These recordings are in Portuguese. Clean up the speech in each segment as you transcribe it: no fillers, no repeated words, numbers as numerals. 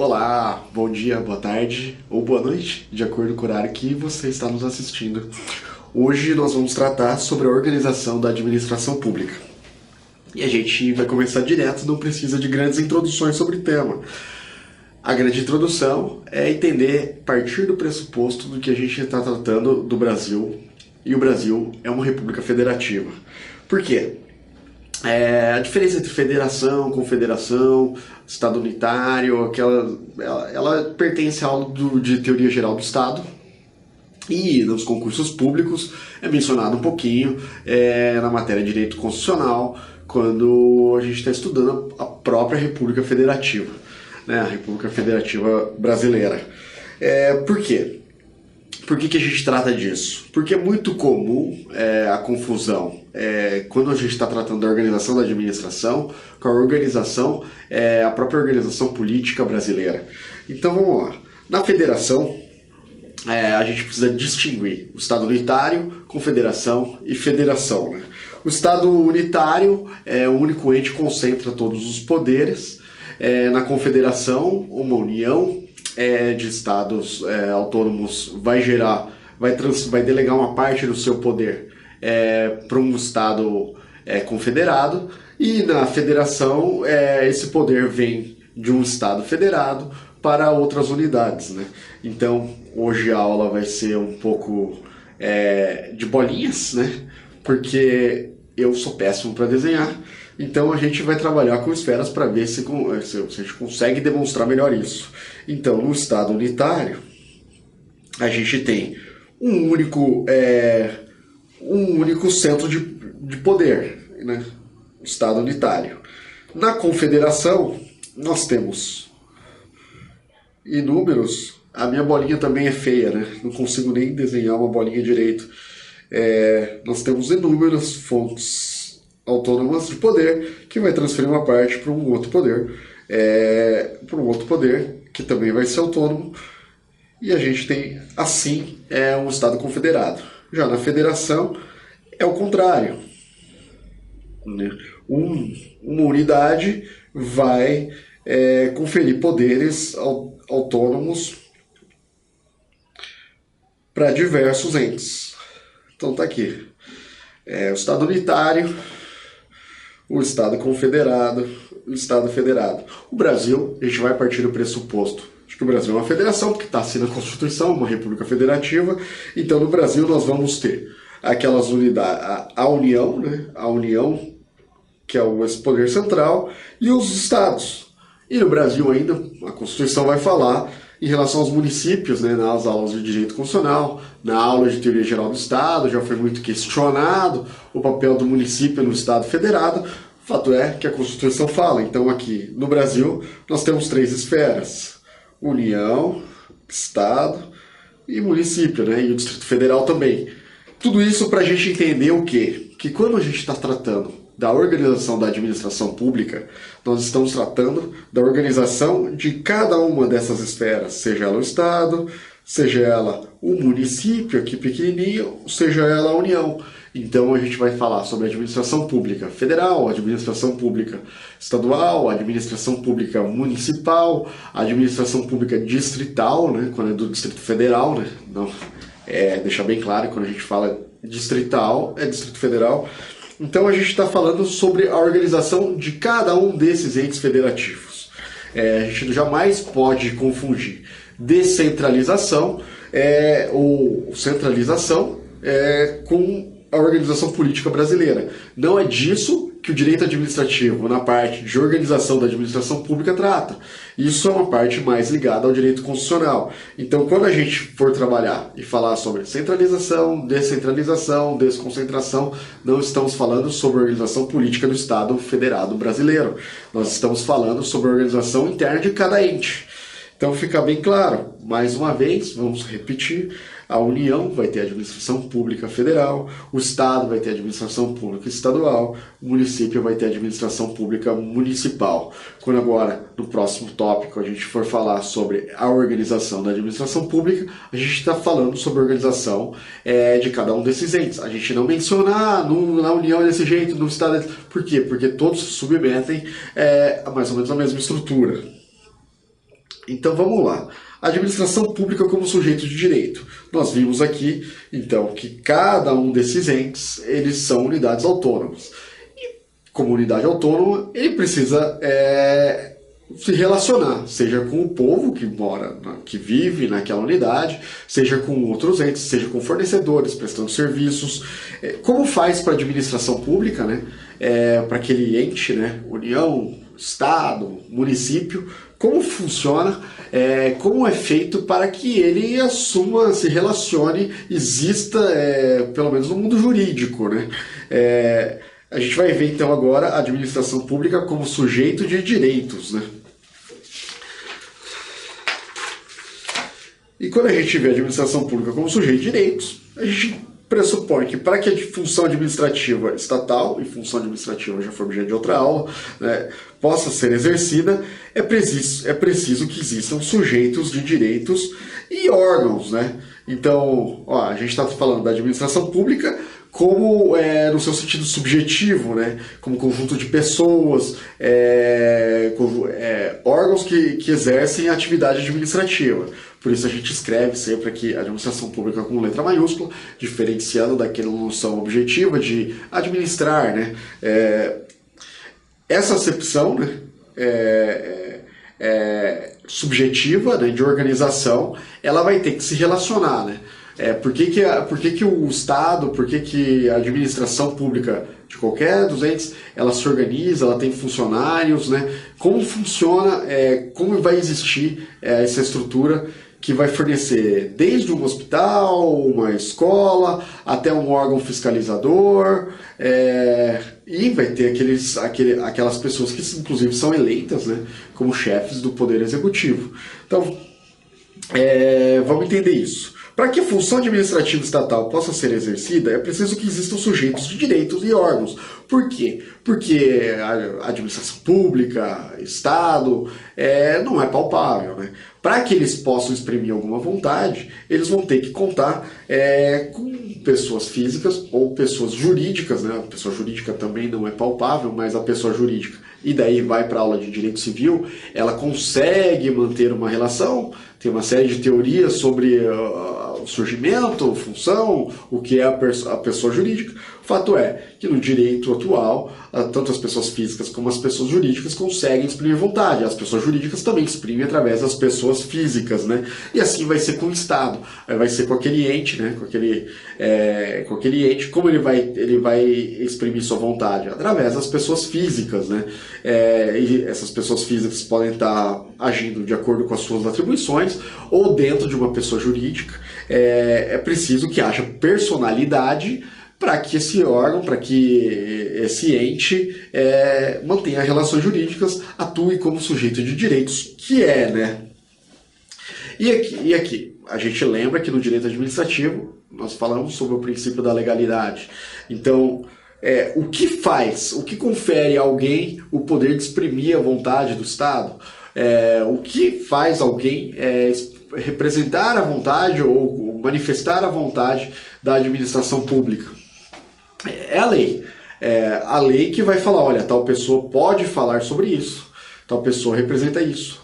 Olá, bom dia, boa tarde ou boa noite, de acordo com o horário que você está nos assistindo. Hoje nós vamos tratar sobre a organização da administração pública. E a gente vai começar direto, não precisa de grandes introduções sobre o tema. A grande introdução é entender, partir do pressuposto do que a gente está tratando do Brasil, e o Brasil é uma república federativa. Por quê? A diferença entre federação, confederação, Estado unitário, ela pertence a algo de teoria geral do Estado, e nos concursos públicos é mencionado um pouquinho na matéria de direito constitucional, quando a gente está estudando a própria República Federativa, né, a República Federativa Brasileira. Por quê? Por que a gente trata disso? Porque é muito comum a confusão quando a gente está tratando da organização da administração com a organização, a própria organização política brasileira. Então vamos lá. Na federação, a gente precisa distinguir o Estado unitário, confederação e federação, né? O Estado unitário é o único ente que concentra todos os poderes. Na confederação, uma união de estados autônomos vai delegar uma parte do seu poder para um estado confederado, e na federação esse poder vem de um estado federado para outras unidades, né? Então hoje a aula vai ser um pouco de bolinhas, né? Porque eu sou péssimo para desenhar. Então a gente vai trabalhar com esferas para ver se a gente consegue demonstrar melhor isso. Então, no Estado unitário, a gente tem um único centro de poder, né? O Estado unitário. Na confederação, nós temos inúmeros. A minha bolinha também é feia, né? Não consigo nem desenhar uma bolinha direito. Nós temos inúmeras fontes autônomas de poder que vai transferir uma parte para um outro poder, que também vai ser autônomo, e a gente tem assim um Estado confederado. Já na federação é o contrário, né? Uma unidade vai conferir poderes autônomos para diversos entes. Então tá aqui. O Estado unitário, o Estado confederado, o Estado federado. O Brasil, a gente vai partir do pressuposto de que o Brasil é uma federação, porque está assim na Constituição, uma república federativa. Então, no Brasil, nós vamos ter aquelas unidades, a União, né? A União, que é esse poder central, e os estados. E no Brasil ainda, a Constituição vai falar em relação aos municípios, né, nas aulas de direito constitucional, na aula de teoria geral do Estado, já foi muito questionado o papel do município no Estado federado. O fato é que a Constituição fala. Então aqui no Brasil nós temos 3 esferas: União, Estado e município, né, e o Distrito Federal também. Tudo isso para a gente entender o quê? Que quando a gente está tratando da organização da administração pública, nós estamos tratando da organização de cada uma dessas esferas, seja ela o Estado, seja ela o município, aqui pequenininho, seja ela a União. Então a gente vai falar sobre a administração pública federal, a administração pública estadual, a administração pública municipal, a administração pública distrital, né, quando é do Distrito Federal, né? Não, deixar bem claro, quando a gente fala distrital, é Distrito Federal. Então a gente está falando sobre a organização de cada um desses entes federativos. A gente jamais pode confundir descentralização ou centralização com a organização política brasileira. Não é disso que o direito administrativo, na parte de organização da administração pública, trata. Isso é uma parte mais ligada ao direito constitucional. Então, quando a gente for trabalhar e falar sobre centralização, descentralização, desconcentração, não estamos falando sobre a organização política do Estado Federado Brasileiro. Nós estamos falando sobre a organização interna de cada ente. Então fica bem claro, mais uma vez, vamos repetir: a União vai ter administração pública federal, o Estado vai ter administração pública estadual, o município vai ter administração pública municipal. Quando agora, no próximo tópico, a gente for falar sobre a organização da administração pública, a gente está falando sobre a organização de cada um desses entes. A gente não menciona na União é desse jeito, no Estado. Por quê? Porque todos se submetem a mais ou menos a mesma estrutura. Então vamos lá. Administração pública como sujeito de direito. Nós vimos aqui, então, que cada um desses entes, eles são unidades autônomas. E como unidade autônoma, ele precisa se relacionar, seja com o povo que mora, que vive naquela unidade, seja com outros entes, seja com fornecedores, prestando serviços. Como faz para a administração pública, né? Para aquele ente, né? União, Estado, município, como funciona, como é feito para que ele assuma, se relacione, exista, pelo menos no mundo jurídico, né? A gente vai ver então agora a administração pública como sujeito de direitos, né? E quando a gente vê a administração pública como sujeito de direitos, a gente pressupõe que para que a função administrativa estatal, e função administrativa já foi objeto de outra aula, né, possa ser exercida, é preciso que existam sujeitos de direitos e órgãos, né? Então, a gente está falando da administração pública como no seu sentido subjetivo, né? Como conjunto de pessoas, órgãos que exercem atividade administrativa. Por isso a gente escreve sempre aqui administração pública com letra maiúscula, diferenciando daquela noção objetiva de administrar, né? Essa acepção, né? Subjetiva, né? De organização, ela vai ter que se relacionar, né? Por que o Estado, por que a administração pública de qualquer dos entes, ela se organiza, ela tem funcionários, né? Como funciona, como vai existir essa estrutura que vai fornecer desde um hospital, uma escola, até um órgão fiscalizador, e vai ter aquelas pessoas que inclusive são eleitas, né, como chefes do Poder Executivo. Então, vamos entender isso. Para que a função administrativa estatal possa ser exercida, é preciso que existam sujeitos de direitos e órgãos. Por quê? Porque a administração pública, Estado, não é palpável, né? Para que eles possam exprimir alguma vontade, eles vão ter que contar com pessoas físicas ou pessoas jurídicas, né? A pessoa jurídica também não é palpável, mas a pessoa jurídica, e daí vai para a aula de direito civil, ela consegue manter uma relação, tem uma série de teorias sobre o surgimento, função, o que é a pessoa jurídica. O fato é que no direito atual, tanto as pessoas físicas como as pessoas jurídicas conseguem exprimir vontade. As pessoas jurídicas também exprimem através das pessoas físicas, né? E assim vai ser com o Estado, vai ser com aquele ente, né? Com aquele ente, como ele vai exprimir sua vontade? Através das pessoas físicas, né? E essas pessoas físicas podem estar agindo de acordo com as suas atribuições ou dentro de uma pessoa jurídica. É preciso que haja personalidade para que esse órgão, para que esse ente mantenha relações jurídicas, atue como sujeito de direitos, que né? E aqui, a gente lembra que no direito administrativo, nós falamos sobre o princípio da legalidade. Então, o que confere a alguém o poder de exprimir a vontade do Estado? O que faz alguém representar a vontade ou manifestar a vontade da administração pública? É a lei. A lei que vai falar, olha, tal pessoa pode falar sobre isso, tal pessoa representa isso,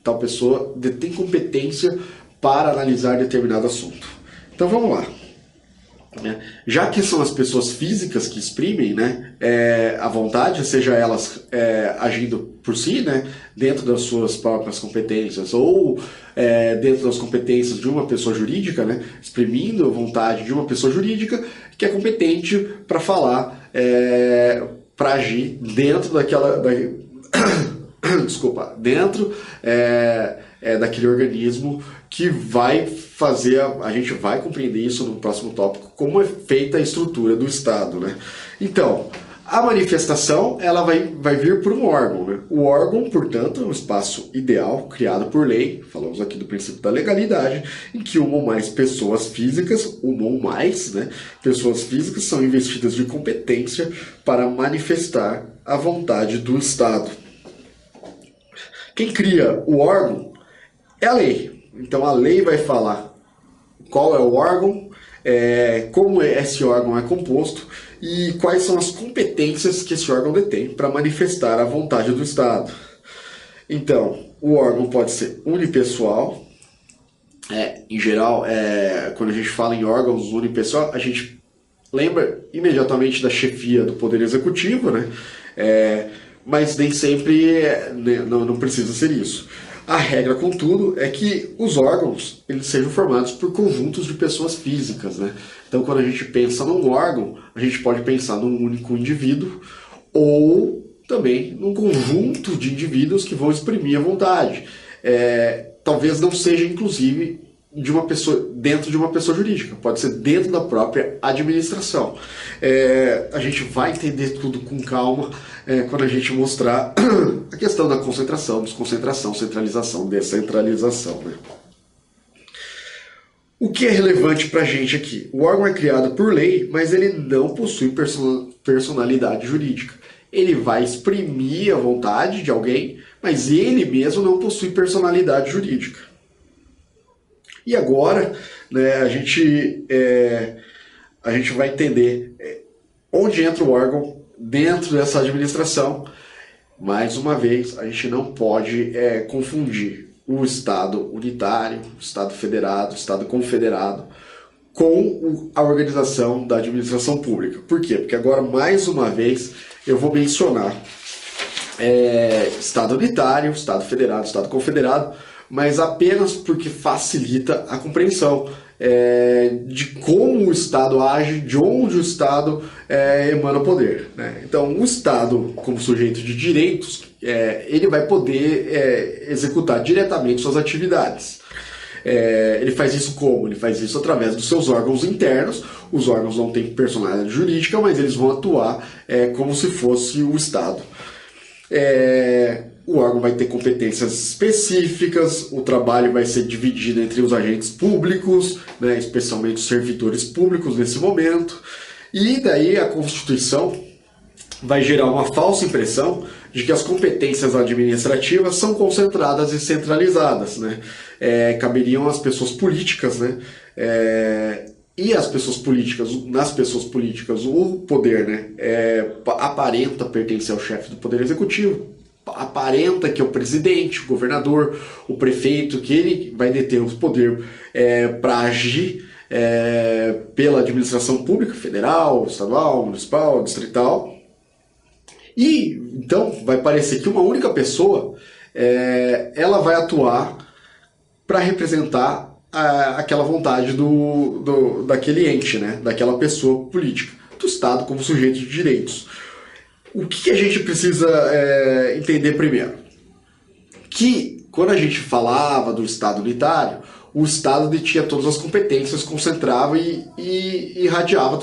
tal pessoa detém competência para analisar determinado assunto. Então vamos lá. Já que são as pessoas físicas que exprimem, né, a vontade, seja elas agindo por si, né, dentro das suas próprias competências ou dentro das competências de uma pessoa jurídica, né, exprimindo a vontade de uma pessoa jurídica que é competente para falar, para agir dentro dentro daquele organismo que vai fazer, a gente vai compreender isso no próximo tópico, como é feita a estrutura do Estado, né? Então, a manifestação ela vai vir por um órgão, né? O órgão, portanto, é um espaço ideal criado por lei, falamos aqui do princípio da legalidade, em que uma ou mais pessoas físicas, né, pessoas físicas são investidas de competência para manifestar a vontade do Estado. Quem cria o órgão é a lei. Então a lei vai falar qual é o órgão, como esse órgão é composto e quais são as competências que esse órgão detém para manifestar a vontade do Estado. Então, o órgão pode ser unipessoal. Em geral, quando a gente fala em órgãos unipessoal, a gente lembra imediatamente da chefia do Poder Executivo, né? Mas nem sempre não precisa ser isso. A regra, contudo, é que os órgãos eles sejam formados por conjuntos de pessoas físicas, né? Então, quando a gente pensa num órgão, a gente pode pensar num único indivíduo ou também num conjunto de indivíduos que vão exprimir a vontade. Talvez não seja, inclusive, dentro de uma pessoa jurídica, pode ser dentro da própria administração. A gente vai entender tudo com calma quando a gente mostrar a questão da concentração, desconcentração, centralização, descentralização, né? O que é relevante para a gente aqui? O órgão é criado por lei, mas ele não possui personalidade jurídica. Ele vai exprimir a vontade de alguém, mas ele mesmo não possui personalidade jurídica. E agora, né, a gente vai entender onde entra o órgão dentro dessa administração. Mais uma vez, a gente não pode confundir o Estado unitário, o Estado federado, o Estado confederado com a organização da administração pública. Por quê? Porque agora, mais uma vez, eu vou mencionar Estado unitário, Estado federado, Estado confederado, mas apenas porque facilita a compreensão de como o Estado age, de onde o Estado emana poder, né? Então, o Estado, como sujeito de direitos, ele vai poder executar diretamente suas atividades. Ele faz isso como? Ele faz isso através dos seus órgãos internos. Os órgãos não têm personalidade jurídica, mas eles vão atuar como se fosse o Estado. O órgão vai ter competências específicas, o trabalho vai ser dividido entre os agentes públicos, né, especialmente os servidores públicos nesse momento, e daí a Constituição vai gerar uma falsa impressão de que as competências administrativas são concentradas e centralizadas, né? Caberiam às pessoas políticas, né? E as pessoas políticas, nas pessoas políticas, o poder, né, aparenta pertencer ao chefe do Poder Executivo, aparenta que é o presidente, o governador, o prefeito, que ele vai deter o poder para agir pela administração pública, federal, estadual, municipal, distrital. E então vai parecer que uma única pessoa ela vai atuar para representar aquela vontade daquele ente, né, daquela pessoa política, do Estado como sujeito de direitos. O que a gente precisa entender primeiro? Que quando a gente falava do Estado unitário, o Estado detinha todas as competências, concentrava e irradiava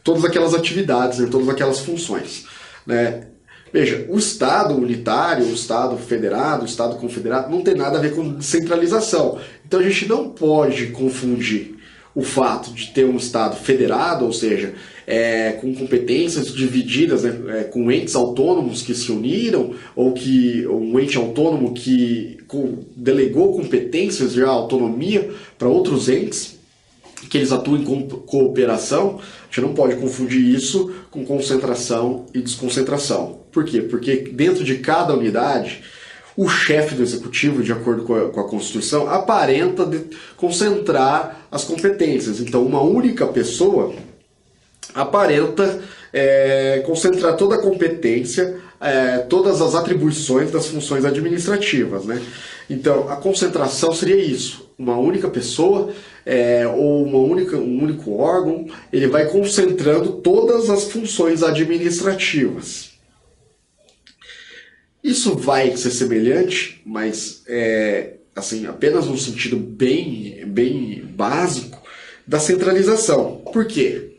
todas aquelas atividades, né, todas aquelas funções, né? Veja, o Estado unitário, o Estado federado, o Estado confederado não tem nada a ver com descentralização. Então a gente não pode confundir o fato de ter um Estado federado, ou seja, com competências divididas, né, com entes autônomos que se uniram, ou um ente autônomo que delegou competências e autonomia para outros entes, que eles atuem com cooperação. A gente não pode confundir isso com concentração e desconcentração. Por quê? Porque dentro de cada unidade, o chefe do executivo, de acordo com a Constituição, aparenta concentrar as competências. Então, uma única pessoa aparenta concentrar toda a competência, todas as atribuições das funções administrativas, né? Então, a concentração seria isso. Uma única pessoa ou um único órgão, ele vai concentrando todas as funções administrativas. Isso vai ser semelhante, mas assim, apenas num sentido bem básico, da centralização. Por quê?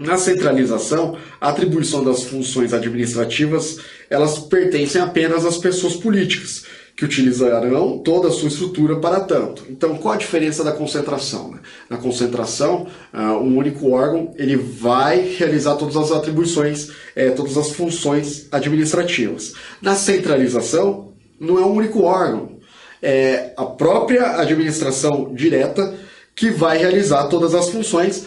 Na centralização, a atribuição das funções administrativas, elas pertencem apenas às pessoas políticas, que utilizarão toda a sua estrutura para tanto. Então, qual a diferença da concentração, né? Na concentração, um único órgão ele vai realizar todas as atribuições, todas as funções administrativas. Na centralização, não é um único órgão, é a própria administração direta que vai realizar todas as funções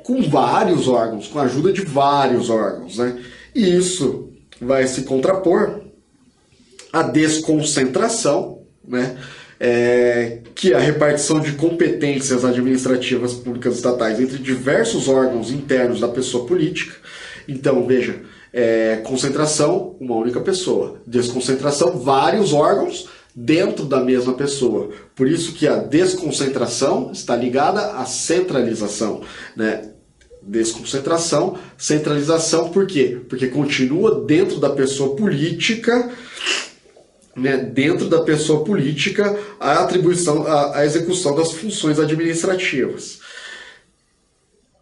com vários órgãos, com a ajuda de vários órgãos, né? E isso vai se contrapor a desconcentração, né? Que é a repartição de competências administrativas públicas estatais entre diversos órgãos internos da pessoa política. Então, veja, concentração, uma única pessoa. Desconcentração, vários órgãos dentro da mesma pessoa. Por isso que a desconcentração está ligada à centralização, né? Desconcentração, centralização, por quê? Porque continua dentro da pessoa política, né, dentro da pessoa política, a atribuição, a execução das funções administrativas.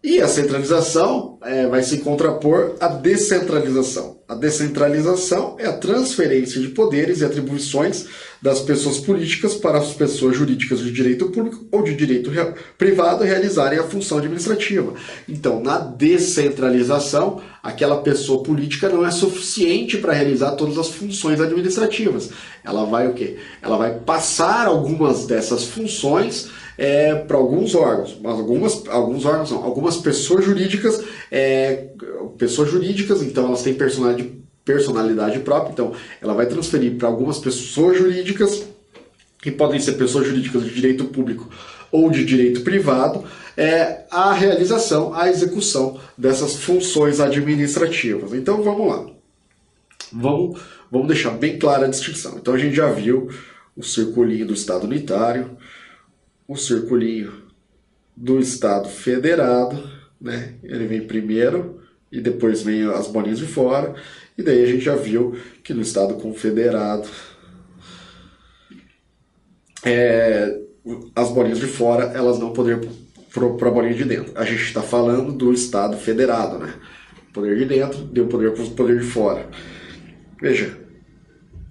E a centralização vai se contrapor à descentralização. A descentralização é a transferência de poderes e atribuições das pessoas políticas para as pessoas jurídicas de direito público ou de direito privado realizarem a função administrativa. Então, na descentralização, aquela pessoa política não é suficiente para realizar todas as funções administrativas. Ela vai o quê? Ela vai passar algumas dessas funções para alguns órgãos, mas algumas pessoas jurídicas, então elas têm personalidade própria, então ela vai transferir para algumas pessoas jurídicas, que podem ser pessoas jurídicas de direito público ou de direito privado, a realização, a execução dessas funções administrativas. Então vamos lá, vamos deixar bem clara a distinção. Então a gente já viu o circulinho do Estado unitário, o circulinho do Estado federado, né? Ele vem primeiro e depois vem as bolinhas de fora, e daí a gente já viu que no Estado confederado as bolinhas de fora elas não poderiam para a bolinha de dentro. A gente está falando do Estado federado, né? O poder de dentro deu poder para o poder de fora. Veja,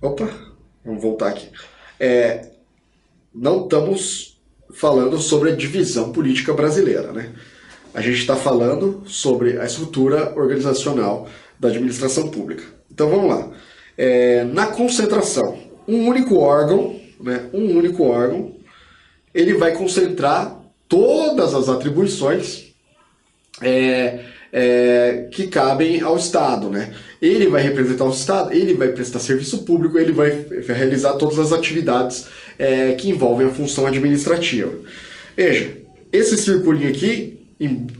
vamos voltar aqui. Não estamos falando sobre a divisão política brasileira, né? A gente está falando sobre a estrutura organizacional da administração pública. Então vamos lá. Na concentração, um único órgão, ele vai concentrar todas as atribuições que cabem ao Estado, né? Ele vai representar o Estado, ele vai prestar serviço público, ele vai realizar todas as atividades que envolvem a função administrativa. Veja, esse circulinho aqui,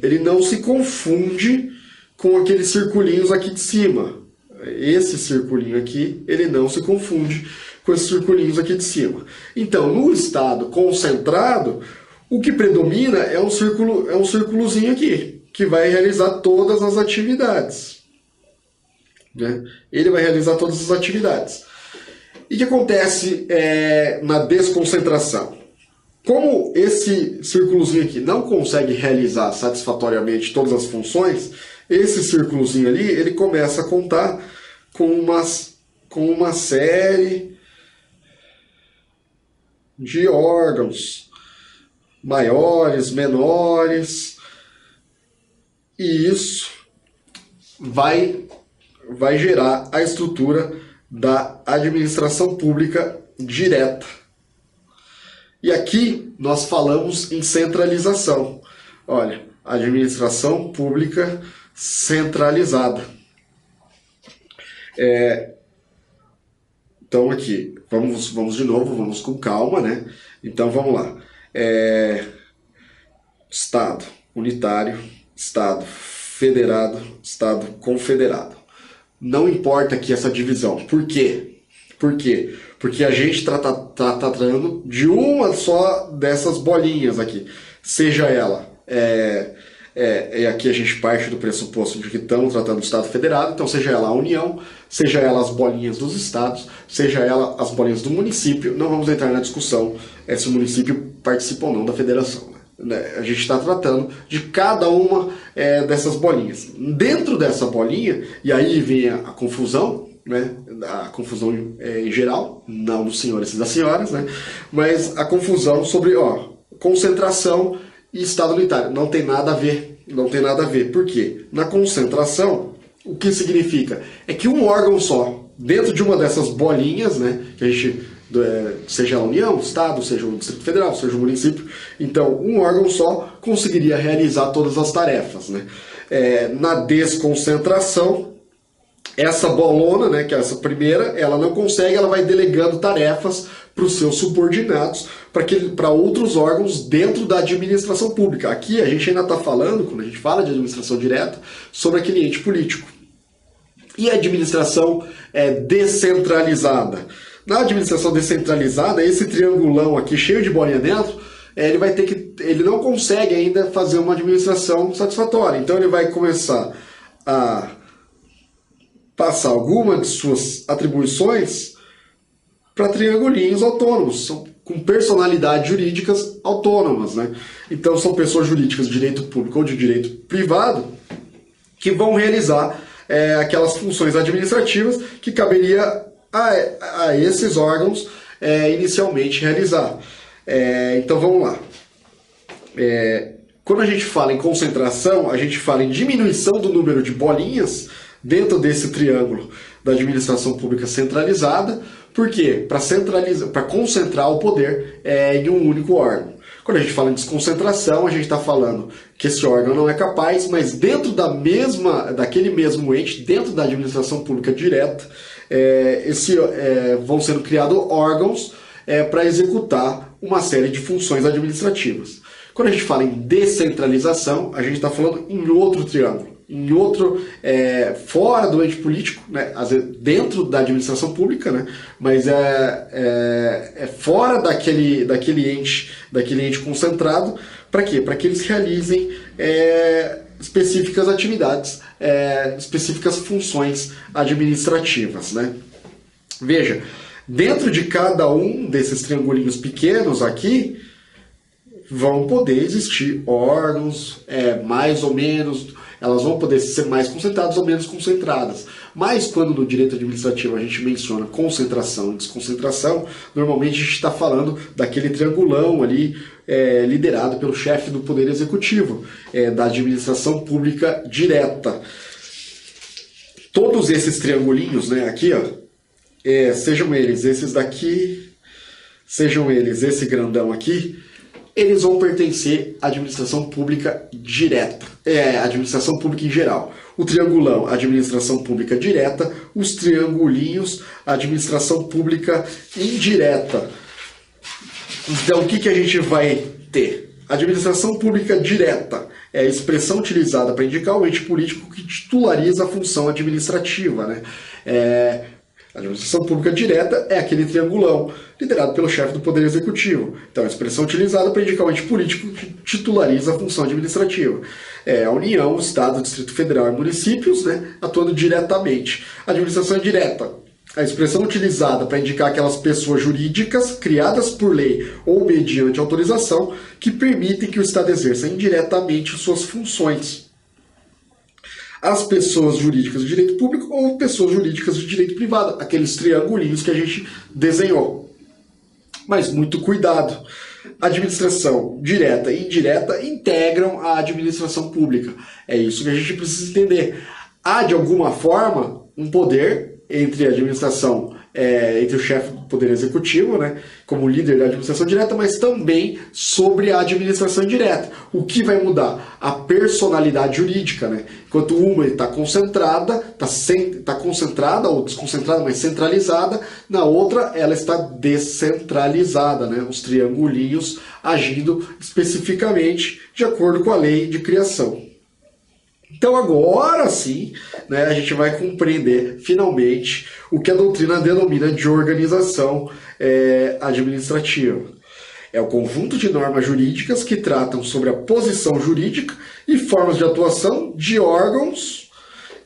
ele não se confunde com aqueles circulinhos aqui de cima. Esse circulinho aqui, ele não se confunde com esses circulinhos aqui de cima. Então, no Estado concentrado, o que predomina é um círculozinho aqui, que vai realizar todas as atividades, né? Ele vai realizar todas as atividades. E o que acontece na desconcentração? Como esse círculozinho aqui não consegue realizar satisfatoriamente todas as funções, esse círculozinho ali, ele começa a contar com uma série de órgãos maiores, menores, e isso vai gerar a estrutura da administração pública direta. E aqui nós falamos em centralização. Olha, administração pública centralizada. Então aqui, vamos de novo, vamos com calma, né? Então vamos lá. Estado unitário, Estado federado, Estado confederado. Não importa aqui essa divisão. Por quê? Porque a gente está tratando de uma só dessas bolinhas aqui. Seja ela... aqui a gente parte do pressuposto de que estamos tratando do Estado federado, então seja ela a União, seja ela as bolinhas dos estados, seja ela as bolinhas do município. Não vamos entrar na discussão se o município participa ou não da federação, né? A gente está tratando de cada uma dessas bolinhas. Dentro dessa bolinha, e aí vem a confusão, né? A confusão em geral, não dos senhores e das senhoras, né? Mas a confusão sobre concentração e Estado unitário. Não tem nada a ver. Não tem nada a ver. Por quê? Na concentração, o que significa? É que um órgão só, dentro de uma dessas bolinhas, né, que a gente, seja a União, o Estado, seja o Distrito Federal, seja o município, então um órgão só conseguiria realizar todas as tarefas, né? Na desconcentração, essa bolona, né, que é essa primeira, ela não consegue, ela vai delegando tarefas para os seus subordinados, para outros órgãos dentro da administração pública. Aqui a gente ainda está falando, quando a gente fala de administração direta, sobre aquele ente político. E a administração descentralizada. Na administração descentralizada, esse triangulão aqui cheio de bolinha dentro, ele não consegue ainda fazer uma administração satisfatória. Então ele vai começar a passar algumas de suas atribuições para triangulinhos autônomos, com personalidades jurídicas autônomas, né? Então são pessoas jurídicas de direito público ou de direito privado que vão realizar aquelas funções administrativas que caberia a esses órgãos inicialmente realizar. Então vamos lá. Quando a gente fala em concentração, a gente fala em diminuição do número de bolinhas dentro desse triângulo da administração pública centralizada. Por quê? Para concentrar o poder em um único órgão. Quando a gente fala em desconcentração, a gente está falando que esse órgão não é capaz, mas dentro daquele mesmo ente, dentro da administração pública direta, vão sendo criados órgãos para executar uma série de funções administrativas. Quando a gente fala em descentralização, a gente está falando em outro triângulo, em outro, fora do ente político, né? Às vezes dentro da administração pública, né? Mas fora daquele ente concentrado. Para quê? Para que eles realizem específicas atividades, específicas funções administrativas, né? Veja, dentro de cada um desses triangulinhos pequenos aqui, vão poder existir órgãos, mais ou menos, elas vão poder ser mais concentradas ou menos concentradas. Mas quando no direito administrativo a gente menciona concentração e desconcentração, normalmente a gente está falando daquele triangulão ali, liderado pelo chefe do Poder Executivo, da administração pública direta. Todos esses triangulinhos, né, aqui, ó, sejam eles esses daqui, sejam eles esse grandão aqui, eles vão pertencer à administração pública direta, administração pública em geral. O triangulão, administração pública direta, os triangulinhos, administração pública indireta. Então, o que a gente vai ter? Administração pública direta é a expressão utilizada para indicar o ente político que titulariza a função administrativa, né? A administração pública direta é aquele triangulão liderado pelo chefe do Poder Executivo. Então, a expressão utilizada para indicar o ente político que titulariza a função administrativa. A União, o Estado, o Distrito Federal e municípios, né, atuando diretamente. A administração indireta, a expressão utilizada para indicar aquelas pessoas jurídicas criadas por lei ou mediante autorização que permitem que o Estado exerça indiretamente suas funções. As pessoas jurídicas de direito público ou pessoas jurídicas de direito privado, aqueles triangulinhos que a gente desenhou. Mas muito cuidado. Administração direta e indireta integram a administração pública. É isso que a gente precisa entender. Há, de alguma forma, um poder entre a administração, entre o chefe do Poder Executivo, né, como líder da administração direta, mas também sobre a administração indireta. O que vai mudar? A personalidade jurídica, né? Enquanto uma está concentrada, está concentrada ou desconcentrada, mas centralizada, na outra ela está descentralizada, né? Os triangulinhos agindo especificamente de acordo com a lei de criação. Então agora sim, né, a gente vai compreender finalmente o que a doutrina denomina de organização administrativa. É o conjunto de normas jurídicas que tratam sobre a posição jurídica e formas de atuação de órgãos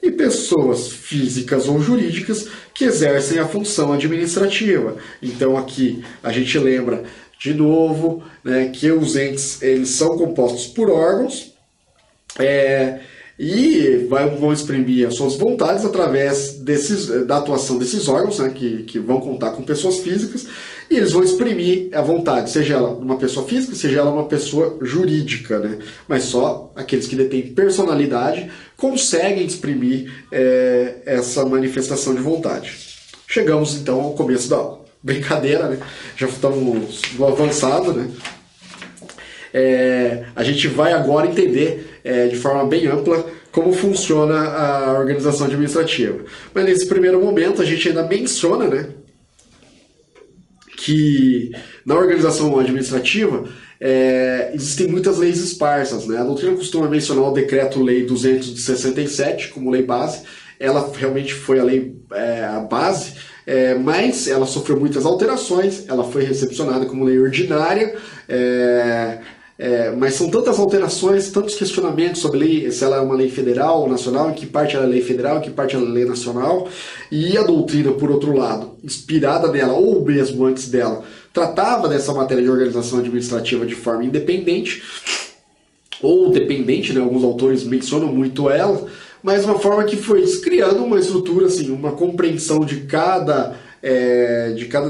e pessoas físicas ou jurídicas que exercem a função administrativa. Então aqui a gente lembra de novo, né, que os entes eles são compostos por órgãos, e vão exprimir as suas vontades através da atuação desses órgãos, né, que vão contar com pessoas físicas, e eles vão exprimir a vontade, seja ela uma pessoa física, seja ela uma pessoa jurídica, né? Mas só aqueles que detêm personalidade conseguem exprimir essa manifestação de vontade. Chegamos então ao começo da aula. Brincadeira, né? Já estamos no avançado, né? A gente vai agora entender de forma bem ampla como funciona a organização administrativa. Mas nesse primeiro momento a gente ainda menciona, né, que na organização administrativa existem muitas leis esparsas, né? A doutrina costuma mencionar o Decreto-Lei 200 de 67 como lei base. Ela realmente foi a lei a base, mas ela sofreu muitas alterações. Ela foi recepcionada como lei ordinária, mas são tantas alterações, tantos questionamentos sobre lei, se ela é uma lei federal ou nacional, em que parte ela é lei federal, em que parte ela é lei nacional. E a doutrina, por outro lado, inspirada nela ou mesmo antes dela, tratava dessa matéria de organização administrativa de forma independente ou dependente, né? Alguns autores mencionam muito ela, mas uma forma que foi criando uma estrutura, assim, uma compreensão de cada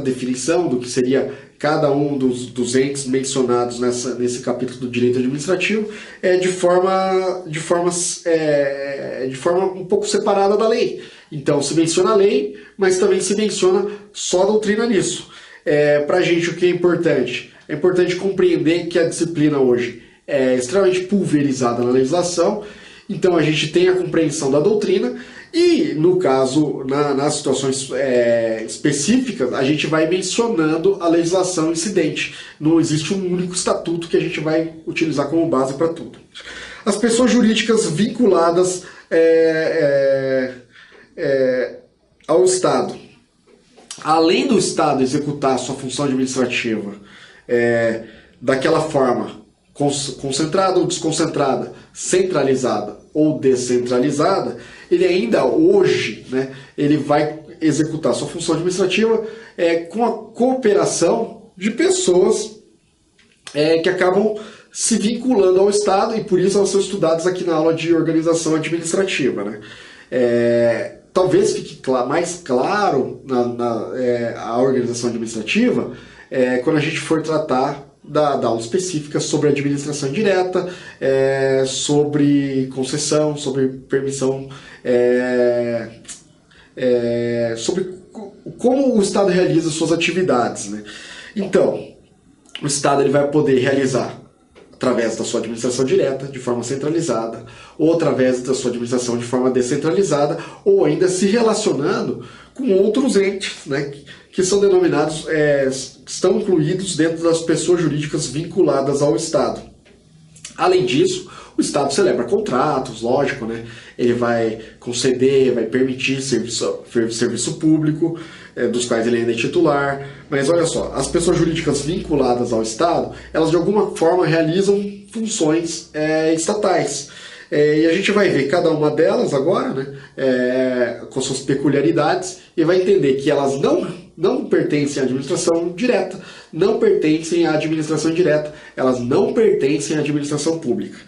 definição do que seria cada um dos entes mencionados nesse capítulo do direito administrativo, de forma um pouco separada da lei. Então se menciona a lei, mas também se menciona só a doutrina nisso. Para a gente, o que é importante? É importante compreender que a disciplina hoje é extremamente pulverizada na legislação. Então a gente tem a compreensão da doutrina e, no caso, nas situações específicas, a gente vai mencionando a legislação incidente. Não existe um único estatuto que a gente vai utilizar como base para tudo. As pessoas jurídicas vinculadas ao Estado. Além do Estado executar sua função administrativa daquela forma concentrada ou desconcentrada, centralizada ou descentralizada, ele ainda hoje, né, ele vai executar sua função administrativa com a cooperação de pessoas que acabam se vinculando ao Estado, e por isso elas são estudadas aqui na aula de organização administrativa, né? Talvez fique mais claro a organização administrativa quando a gente for tratar da aula específica sobre administração direta, sobre concessão, sobre permissão, sobre como o Estado realiza suas atividades, né? Então, o Estado ele vai poder realizar através da sua administração direta, de forma centralizada, ou através da sua administração de forma descentralizada, ou ainda se relacionando com outros entes, né, que são denominados, que estão incluídos dentro das pessoas jurídicas vinculadas ao Estado. Além disso, o Estado celebra contratos, lógico, né? Ele vai conceder, vai permitir serviço público, dos quais ele ainda é titular. Mas olha só, as pessoas jurídicas vinculadas ao Estado, elas de alguma forma realizam funções estatais. E a gente vai ver cada uma delas agora, né, com suas peculiaridades, e vai entender que elas não pertencem à administração direta, não pertencem à administração indireta, elas não pertencem à administração pública.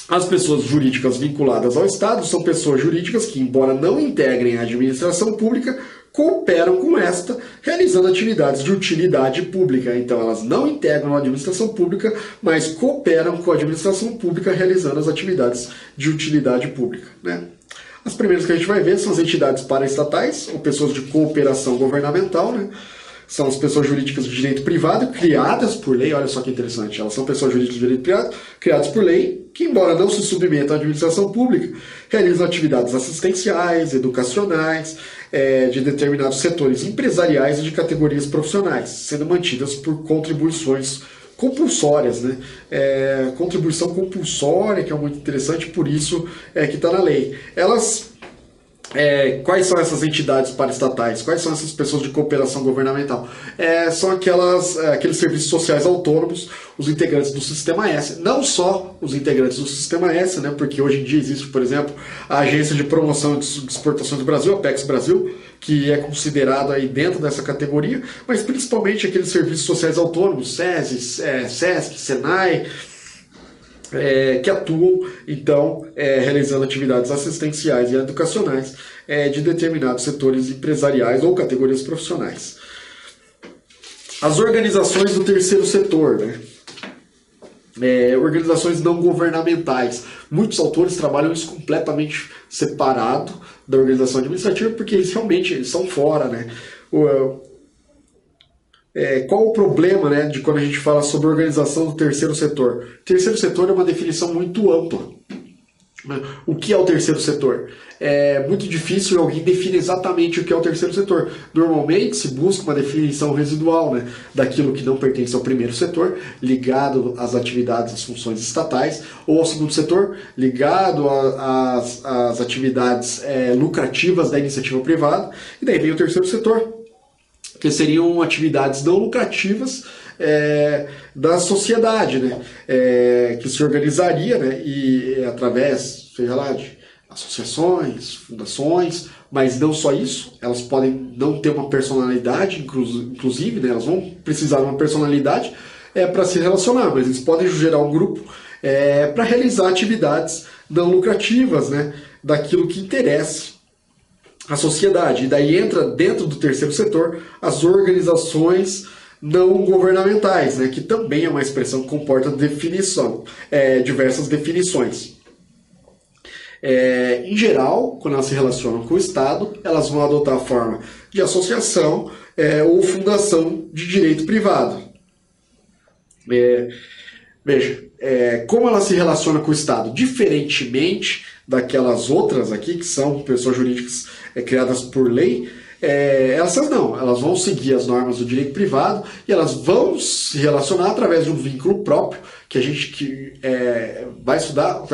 As pessoas jurídicas vinculadas ao Estado são pessoas jurídicas que, embora não integrem a administração pública, cooperam com esta, realizando atividades de utilidade pública. Então, elas não integram a administração pública, mas cooperam com a administração pública, realizando as atividades de utilidade pública, né? As primeiras que a gente vai ver são as entidades paraestatais, ou pessoas de cooperação governamental, né? São as pessoas jurídicas de direito privado, criadas por lei. Olha só que interessante, elas são pessoas jurídicas de direito privado, criadas por lei, que, embora não se submetam à administração pública, realizam atividades assistenciais, educacionais, de determinados setores empresariais e de categorias profissionais, sendo mantidas por contribuições compulsórias, né? Contribuição compulsória, que é muito interessante, por isso que está na lei. Quais são essas entidades paraestatais? Quais são essas pessoas de cooperação governamental? São aqueles serviços sociais autônomos, os integrantes do Sistema S. Não só os integrantes do Sistema S, né, porque hoje em dia existe, por exemplo, a Agência de Promoção de Exportações do Brasil, a Apex Brasil, que é considerado aí dentro dessa categoria, mas principalmente aqueles serviços sociais autônomos, SESI, SESC, SENAI, que atuam, então, realizando atividades assistenciais e educacionais de determinados setores empresariais ou categorias profissionais. As organizações do terceiro setor, né? Organizações não governamentais. Muitos autores trabalham isso completamente separado da organização administrativa, porque eles realmente são fora, né? Qual o problema, né, de quando a gente fala sobre organização do terceiro setor? O terceiro setor é uma definição muito ampla. O que é o terceiro setor? É muito difícil alguém definir exatamente o que é o terceiro setor. Normalmente se busca uma definição residual, né, daquilo que não pertence ao primeiro setor, ligado às atividades, às funções estatais, ou ao segundo setor, ligado às atividades lucrativas da iniciativa privada, e daí vem o terceiro setor, que seriam atividades não lucrativas da sociedade, né? Que se organizaria, né? E através, seja lá, de associações, fundações, mas não só isso, elas podem não ter uma personalidade, inclusive, né? Elas vão precisar de uma personalidade para se relacionar, mas eles podem gerar um grupo para realizar atividades não lucrativas, né? Daquilo que interessa a sociedade. E daí entra dentro do terceiro setor as organizações não governamentais, né, que também é uma expressão que comporta diversas definições. Em geral, quando elas se relacionam com o Estado, elas vão adotar a forma de associação ou fundação de direito privado. Veja, como ela se relaciona com o Estado? Diferentemente daquelas outras aqui, que são pessoas jurídicas criadas por lei, elas vão seguir as normas do direito privado e elas vão se relacionar através de um vínculo próprio, que a gente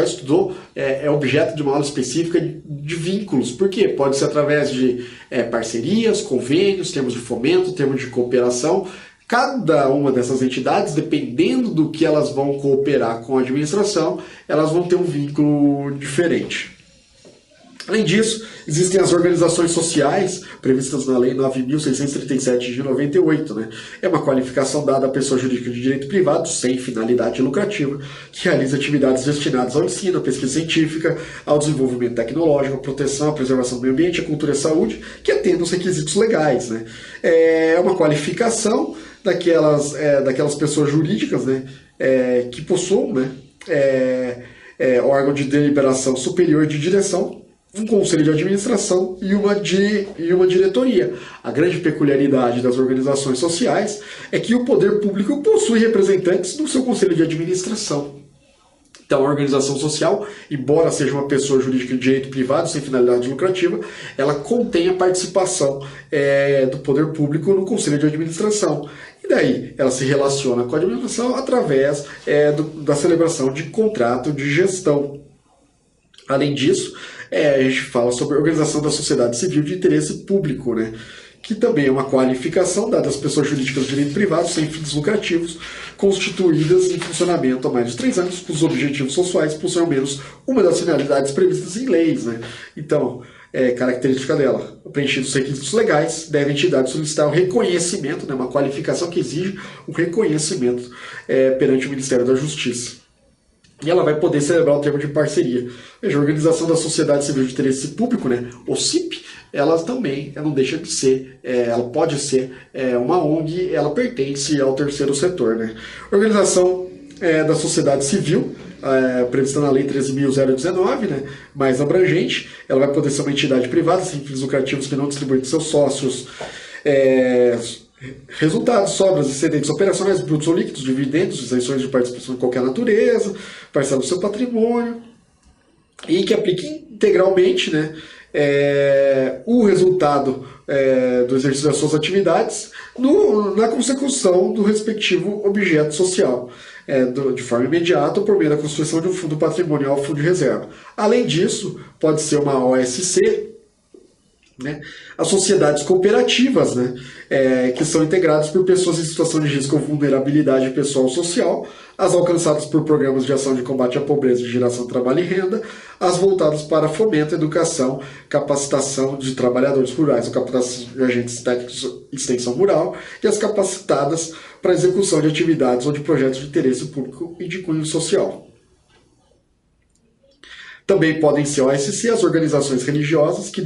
estudou, é objeto de uma aula específica de vínculos. Por quê? Pode ser através de parcerias, convênios, termos de fomento, termos de cooperação. Cada uma dessas entidades, dependendo do que elas vão cooperar com a administração, elas vão ter um vínculo diferente. Além disso, existem as organizações sociais previstas na Lei 9.637 de 98. Né? É uma qualificação dada à pessoa jurídica de direito privado sem finalidade lucrativa, que realiza atividades destinadas ao ensino, à pesquisa científica, ao desenvolvimento tecnológico, à proteção, à preservação do meio ambiente, à cultura e à saúde, que atendem os requisitos legais. Né? É uma qualificação daquelas pessoas jurídicas, né, que possuam, né, órgão de deliberação superior de direção, um conselho de administração e uma diretoria. A grande peculiaridade das organizações sociais é que o poder público possui representantes no seu conselho de administração. Então, a organização social, embora seja uma pessoa jurídica de direito privado sem finalidade lucrativa, ela contém a participação do poder público no conselho de administração. E daí, ela se relaciona com a administração através da celebração de contrato de gestão. Além disso, a gente fala sobre a organização da sociedade civil de interesse público, né? Que também é uma qualificação dada às pessoas jurídicas de direito privado sem fins lucrativos, constituídas em funcionamento há mais de 3 anos, cujos objetivos sociais possuem ao menos uma das finalidades previstas em leis. Né? Então, característica dela, preenchidos os requisitos legais, deve a entidade solicitar o reconhecimento, né, uma qualificação que exige o reconhecimento perante o Ministério da Justiça. E ela vai poder celebrar o termo de parceria. Veja, a Organização da Sociedade Civil de Interesse Público, né, o CIP, ela também não deixa de ser, ela pode ser uma ONG, ela pertence ao terceiro setor. Né? Organização da Sociedade Civil, prevista na Lei 13.019, né, mais abrangente, ela vai poder ser uma entidade privada sem fins lucrativos que não distribui de seus sócios resultados, sobras, excedentes operacionais, brutos ou líquidos, dividendos, isenções de participação de qualquer natureza, parcela do seu patrimônio, e que aplique integralmente, né, o resultado do exercício das suas atividades na consecução do respectivo objeto social, de forma imediata ou por meio da constituição de um fundo patrimonial ou fundo de reserva. Além disso, pode ser uma OSC, né? As sociedades cooperativas, né, que são integradas por pessoas em situação de risco ou vulnerabilidade pessoal ou social, as alcançadas por programas de ação de combate à pobreza e geração de trabalho e renda, as voltadas para fomento, educação, capacitação de trabalhadores rurais ou capacitação de agentes técnicos e extensão rural, e as capacitadas para a execução de atividades ou de projetos de interesse público e de cunho social. Também podem ser OSC as organizações religiosas que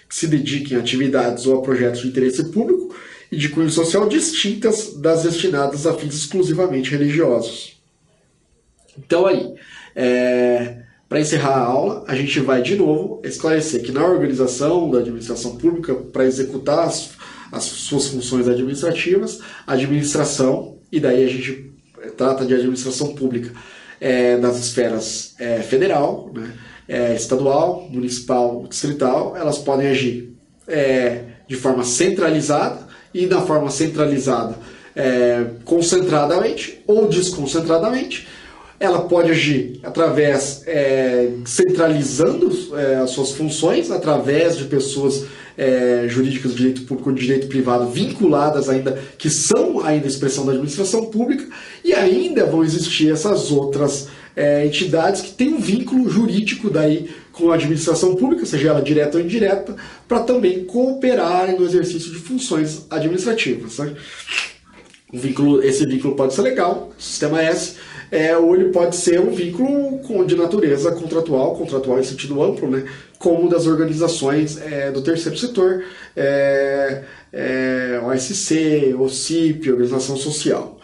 se dediquem a atividades ou a projetos de interesse público e de cunho social distintas das destinadas a fins exclusivamente religiosos. Então aí, para encerrar a aula, a gente vai de novo esclarecer que na organização da administração pública, para executar as suas funções administrativas, a administração, e daí a gente trata de administração pública, das esferas federal, né, estadual, municipal, distrital, elas podem agir de forma centralizada e na forma centralizada concentradamente ou desconcentradamente. Ela pode agir através, centralizando as suas funções, através de pessoas jurídicas de direito público ou de direito privado vinculadas ainda, que são ainda expressão da administração pública, e ainda vão existir essas outras entidades que têm um vínculo jurídico daí com a administração pública, seja ela direta ou indireta, para também cooperarem no exercício de funções administrativas, né? Esse vínculo pode ser legal, sistema S, ou ele pode ser um vínculo de natureza contratual em sentido amplo, né, como das organizações do terceiro setor, OSC, OCIP, organização social.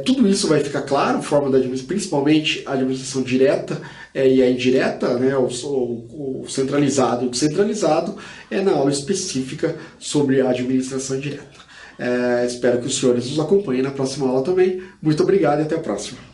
Tudo isso vai ficar claro, forma da principalmente a administração direta e a indireta, né, o centralizado e o descentralizado, na aula específica sobre a administração indireta. Espero que os senhores nos acompanhem na próxima aula também. Muito obrigado e até a próxima.